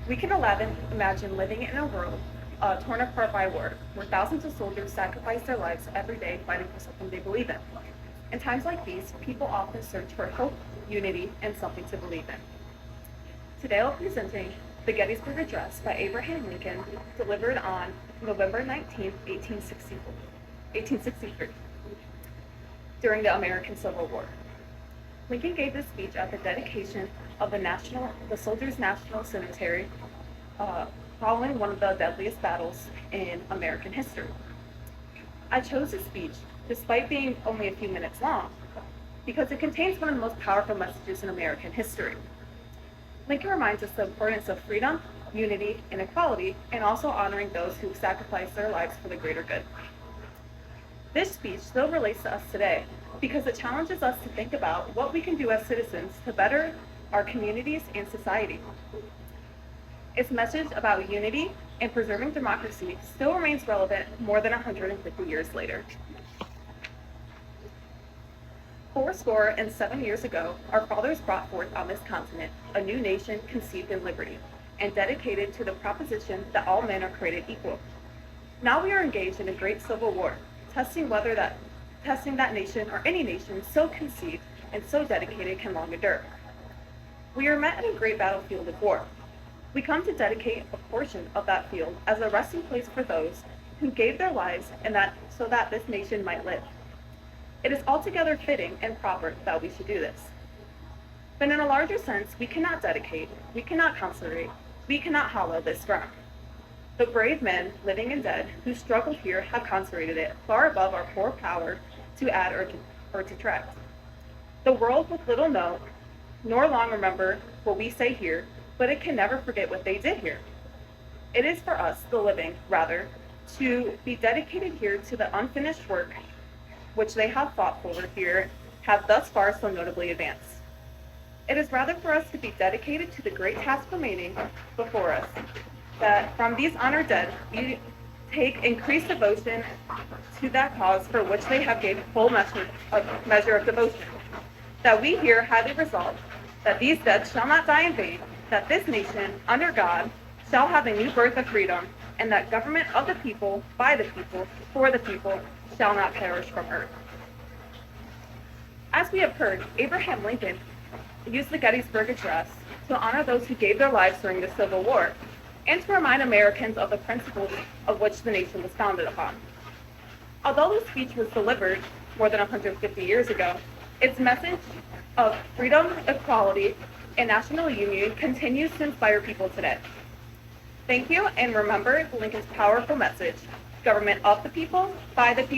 We can imagine living in a world torn apart by war, where thousands of soldiers sacrifice their lives every day fighting for something they believe in. In times like these, people often search for hope, unity, and something to believe in. Today I'll be presenting the Gettysburg Address by Abraham Lincoln, delivered on November 19th, 1863, during the American Civil War. Lincoln gave this speech at the dedication of the Soldiers' National Cemetery, following one of the deadliest battles in American history. I chose this speech, despite being only a few minutes long, because it contains one of the most powerful messages in American history. Lincoln reminds us the importance of freedom, unity, and equality, and also honoring those who sacrifice their lives for the greater good. This speech still relates to us today because it challenges us to think about what we can do as citizens to better our communities and society. Its message about unity and preserving democracy still remains relevant more than 150 years later. 7 years ago, our fathers brought forth on this continent a new nation conceived in liberty and dedicated to the proposition that all men are created equal. Now we are engaged in a great civil war, testing that nation or any nation so conceived and so dedicated can long endure. We are met in a great battlefield of war. We come to dedicate a portion of that field as a resting place for those who gave their lives so that this nation might live. It is altogether fitting and proper that we should do this. But in a larger sense, we cannot dedicate, we cannot consecrate, we cannot hallow this ground. The brave men, living and dead, who struggled here have consecrated it far above our poor power to add or detract. The world with little know, nor long remember what we say here, but it can never forget what they did here. It is for us, the living, rather, to be dedicated here to the unfinished work which they have fought for here, have thus far so notably advanced. It is rather for us to be dedicated to the great task remaining before us, that from these honored dead we take increased devotion to that cause for which they have gave full measure of devotion, that we here highly resolve that these dead shall not die in vain, that this nation, under God, shall have a new birth of freedom, and that government of the people, by the people, for the people, shall not perish from earth. As we have heard, Abraham Lincoln used the Gettysburg Address to honor those who gave their lives during the Civil War, and to remind Americans of the principles of which the nation was founded upon. Although the speech was delivered more than 150 years ago, its message of freedom, equality, and national union continues to inspire people today. Thank you, and remember Lincoln's powerful message: government of the people, by the people,